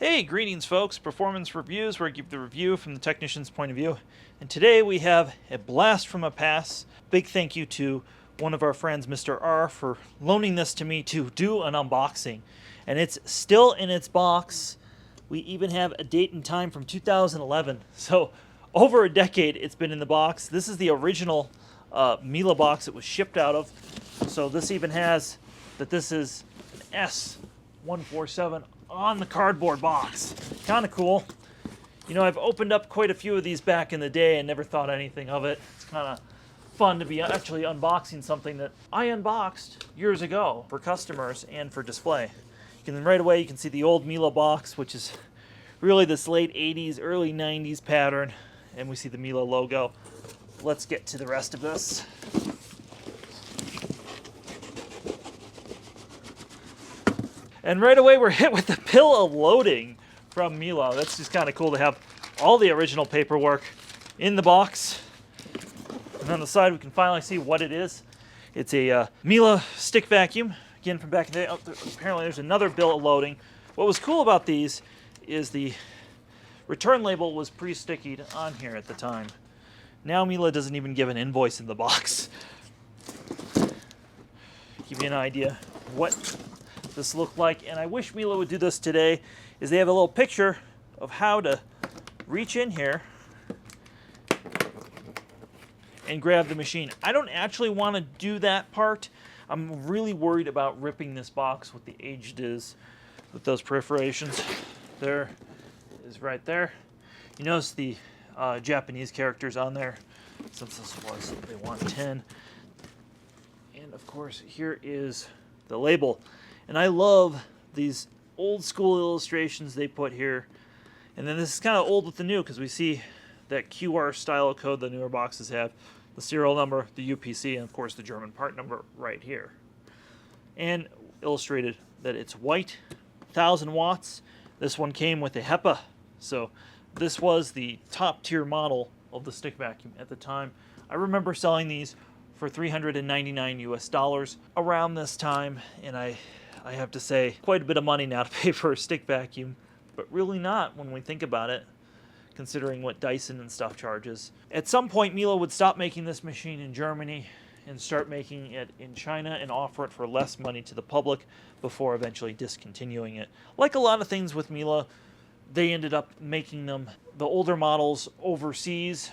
Hey, greetings folks, Performance Reviews, where I give the review from the technician's point of view. And today we have a blast from a past. Big thank you to one of our friends, Mr. R, for loaning this to me to do an unboxing. And it's still in its box. We even have a date and time from 2011. So over a decade it's been in the box. This is the original MIele box it was shipped out of. So this even has that this is an S167 on the cardboard box. Kind of cool. You know, I've opened up quite a few of these back in the day and never thought anything of it. It's kind of fun to be actually unboxing something that I unboxed years ago for customers and for display. Right away you can see the old MIele box, which is really this late 80s, early 90s pattern, and we see the MIele logo. Let's get to the rest of this. And right away we're hit with the bill of loading from MIele. That's just kind of cool to have all the original paperwork in the box. And on the side we can finally see what it is. It's a MIele stick vacuum, again from back in the day. Oh, apparently there's another bill of loading. What was cool about these is the return label was pre-stickied on here at the time. Now MIele doesn't even give an invoice in the box. Give you an idea what this looked like, and I wish MIele would do this today, is they have a little picture of how to reach in here and grab the machine. I don't actually want to do that part. I'm really worried about ripping this box with the age it is with those perforations. There is right there. You notice the Japanese characters on there, since this was a 110. And of course here is the label. And I love these old school illustrations they put here. And then this is kind of old with the new, because we see that QR style code the newer boxes have, the serial number, the UPC, and of course the German part number right here. And illustrated that it's white, 1000 watts. This one came with a HEPA, so this was the top tier model of the stick vacuum at the time. I remember selling these for $399 US around this time, and I have to say, quite a bit of money now to pay for a stick vacuum, but really not when we think about it, considering what Dyson and stuff charges. At some point, MIele would stop making this machine in Germany and start making it in China and offer it for less money to the public before eventually discontinuing it. Like a lot of things with MIele, they ended up making them, the older models, overseas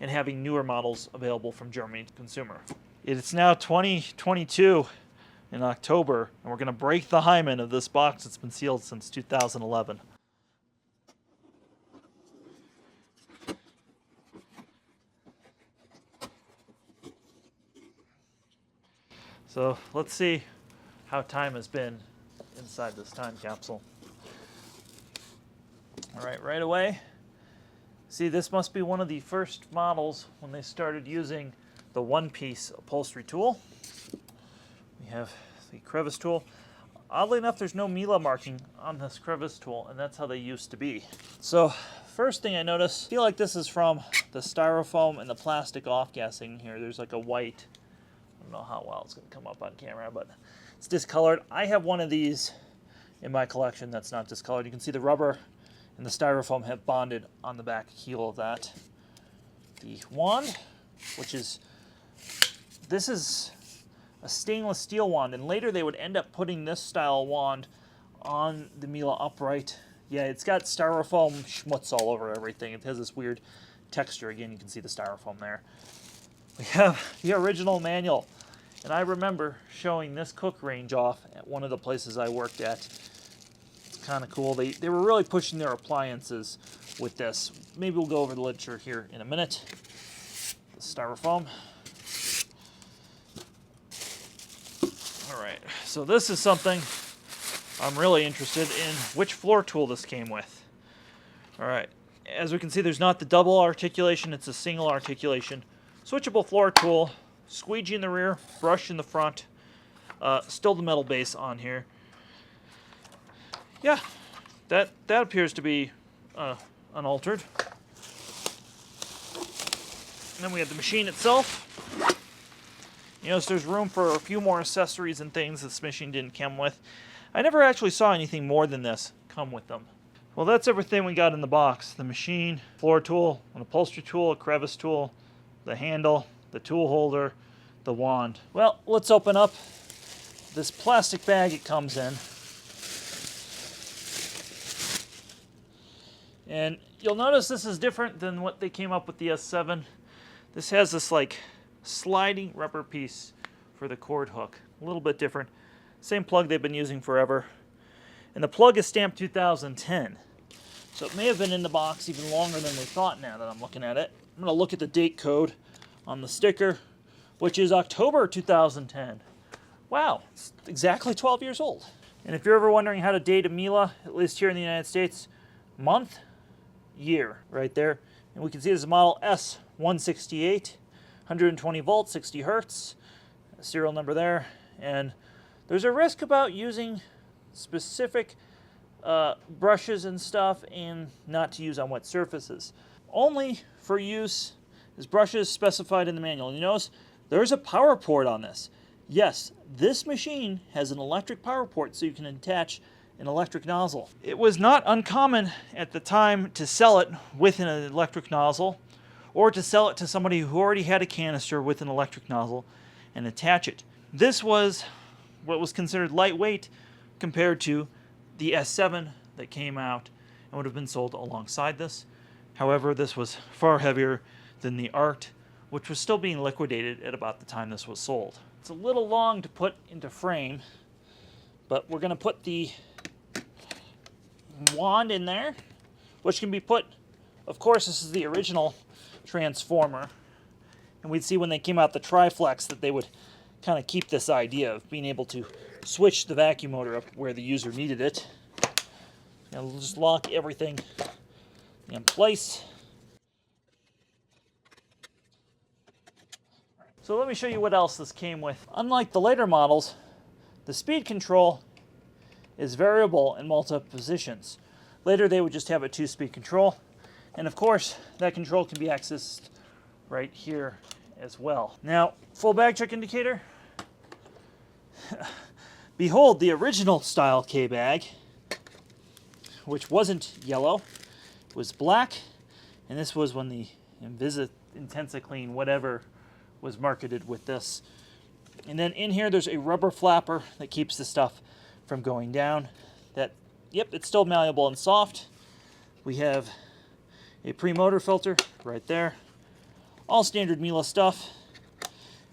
and having newer models available from Germany to consumer. It's now 2022 in October, and we're going to break the hymen of this box that's been sealed since 2011. So let's see how time has been inside this time capsule. All right, right away, see, this must be one of the first models when they started using the one-piece upholstery tool. We have the crevice tool. Oddly enough, there's no MIele marking on this crevice tool, and that's how they used to be. So first thing I notice, I feel like this is from the styrofoam and the plastic off-gassing here. There's like a white, I don't know how well it's going to come up on camera, but it's discolored. I have one of these in my collection that's not discolored. You can see the rubber and the styrofoam have bonded on the back heel of that. The wand, which is, this is a stainless steel wand, and later they would end up putting this style wand on the MIele upright. Yeah, it's got styrofoam schmutz all over everything. It has this weird texture. Again, you can see the styrofoam there. We have the original manual, and I remember showing this cook range off at one of the places I worked at. It's kind of cool. They were really pushing their appliances with this. Maybe we'll go over the literature here in a minute. The styrofoam. All right, so this is something I'm really interested in, which floor tool this came with. All right, as we can see, there's not the double articulation, it's a single articulation. Switchable floor tool, squeegee in the rear, brush in the front, still the metal base on here. Yeah, that appears to be unaltered. And then we have the machine itself. You notice there's room for a few more accessories and things this machine didn't come with. I never actually saw anything more than this come with them. Well, that's everything we got in the box. The machine, floor tool, an upholstery tool, a crevice tool, the handle, the tool holder, the wand. Well, let's open up this plastic bag it comes in. And you'll notice this is different than what they came up with the S7. This has this like sliding rubber piece for the cord hook. A little bit different. Same plug they've been using forever. And the plug is stamped 2010. So it may have been in the box even longer than we thought now that I'm looking at it. I'm going to look at the date code on the sticker, which is October 2010. Wow, it's exactly 12 years old. And if you're ever wondering how to date a MIele, at least here in the United States, month, year, right there. And we can see this is model S168, 120 volts, 60 hertz, serial number there. And there's a risk about using specific brushes and stuff, and not to use on wet surfaces. Only for use is brushes specified in the manual. You notice there's a power port on this. Yes, this machine has an electric power port, so you can attach an electric nozzle. It was not uncommon at the time to sell it with an electric nozzle, or to sell it to somebody who already had a canister with an electric nozzle and attach it. This was what was considered lightweight compared to the S7 that came out and would have been sold alongside this. However, this was far heavier than the Art, which was still being liquidated at about the time this was sold. It's a little long to put into frame, but we're going to put the wand in there, which can be put, of course, this is the original transformer, and we'd see when they came out the Triflex that they would kind of keep this idea of being able to switch the vacuum motor up where the user needed it. And we'll just lock everything in place. So let me show you what else this came with. Unlike the later models, the speed control is variable in multiple positions. Later they would just have a 2-speed control, and of course that control can be accessed right here as well. Now, full bag check indicator. Behold the original style K-bag, which wasn't yellow, it was black, and this was when the IntensiClean whatever was marketed with this. And then in here there's a rubber flapper that keeps the stuff from going down. That, yep, it's still malleable and soft. We have a pre-motor filter right there. All standard MIele stuff.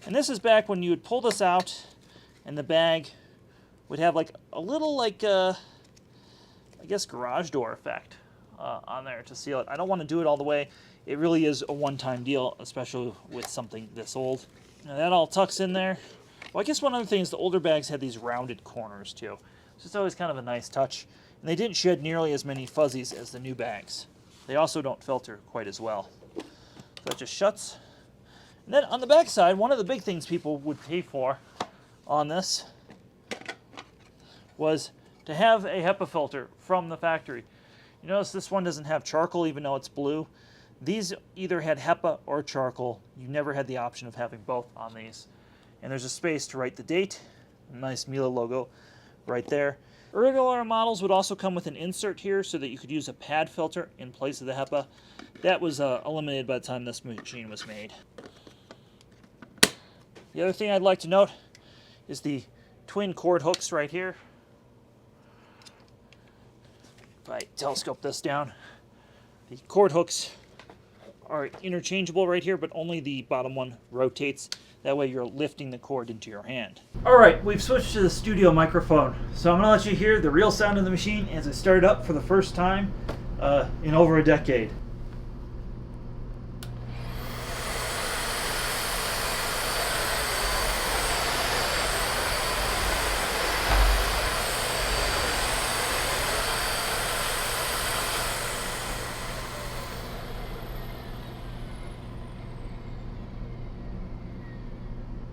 And this is back when you would pull this out and the bag would have like a little like I guess garage door effect on there to seal it. I don't want to do it all the way. It really is a one-time deal, especially with something this old. Now that all tucks in there. Well, I guess one other thing is the older bags had these rounded corners too. So it's always kind of a nice touch. And they didn't shed nearly as many fuzzies as the new bags. They also don't filter quite as well. So that just shuts. And then on the back side, one of the big things people would pay for on this was to have a HEPA filter from the factory. You notice this one doesn't have charcoal even though it's blue. These either had HEPA or charcoal. You never had the option of having both on these. And there's a space to write the date. A nice MIele logo right there. Earlier models would also come with an insert here so that you could use a pad filter in place of the HEPA. That was eliminated by the time this machine was made. The other thing I'd like to note is the twin cord hooks right here. If I telescope this down, the cord hooks are interchangeable right here, but only the bottom one rotates. That way you're lifting the cord into your hand. All right, we've switched to the studio microphone. So I'm gonna let you hear the real sound of the machine as it started up for the first time in over a decade.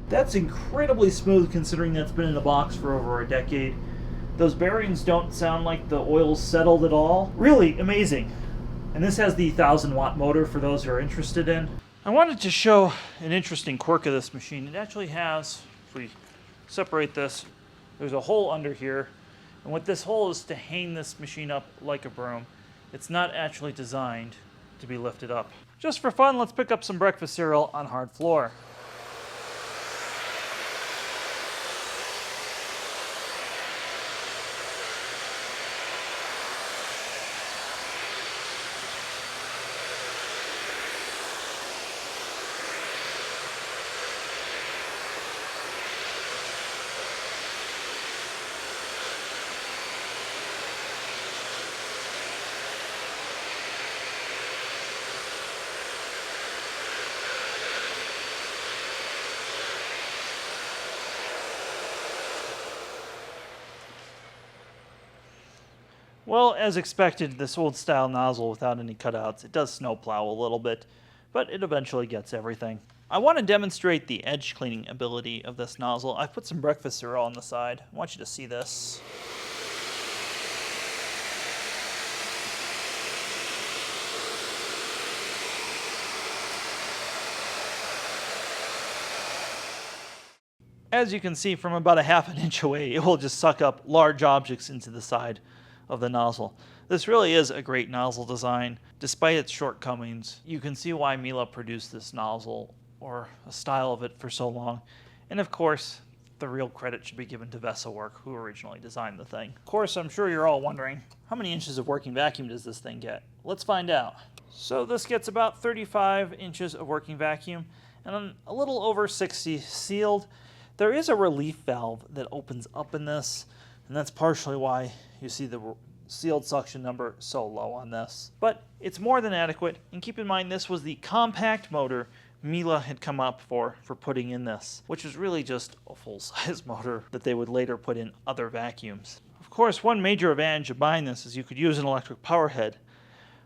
That's incredibly smooth considering that's been in the box for over a decade. Those bearings don't sound like the oil's settled at all. Really amazing. And this has the 1000-watt motor for those who are interested in. I wanted to show an interesting quirk of this machine. It actually has, if we separate this, there's a hole under here, And what this hole is to hang this machine up like a broom. It's not actually designed to be lifted up. Just for fun, let's pick up some breakfast cereal on hard floor. Well, as expected, this old style nozzle without any cutouts, it does snowplow a little bit, but it eventually gets everything. I want to demonstrate the edge cleaning ability of this nozzle. I've put some breakfast cereal on the side. I want you to see this. As you can see, from about a half an inch away, it will just suck up large objects into the side of the nozzle. This really is a great nozzle design. Despite its shortcomings, you can see why MIele produced this nozzle, or a style of it, for so long. And of course, the real credit should be given to VESAWorks, who originally designed the thing. Of course, I'm sure you're all wondering, how many inches of working vacuum does this thing get? Let's find out. So this gets about 35 inches of working vacuum, and a little over 60 sealed. There is a relief valve that opens up in this, and that's partially why you see the sealed suction number so low on this. But it's more than adequate, and keep in mind this was the compact motor MIele had come up for putting in this, which is really just a full-size motor that they would later put in other vacuums. Of course, one major advantage of buying this is you could use an electric power head.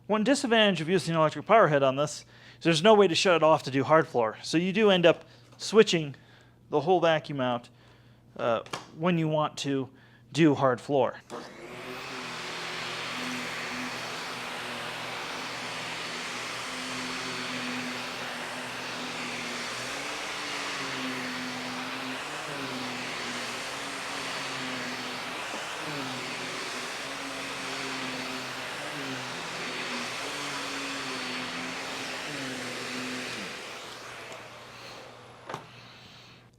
One disadvantage of using an electric power head on this is there's no way to shut it off to do hard floor, so you do end up switching the whole vacuum out when you want to do hard floor.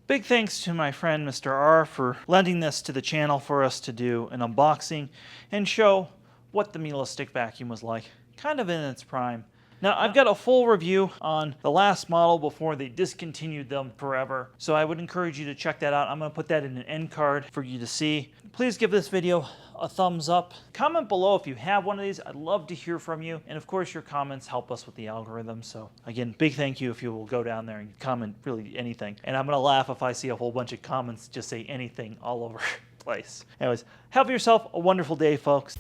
Big thanks to my friend Mr. R for lending this to the channel for us to do an unboxing and show what the MIele stick vacuum was like, kind of in its prime. Now, I've got a full review on the last model before they discontinued them forever, so I would encourage you to check that out. I'm going to put that in an end card for you to see. Please give this video a thumbs up. Comment below if you have one of these. I'd love to hear from you. And of course, your comments help us with the algorithm. So again, big thank you if you will go down there and comment really anything. And I'm going to laugh if I see a whole bunch of comments just say anything all over the place. Anyways, have yourself a wonderful day, folks.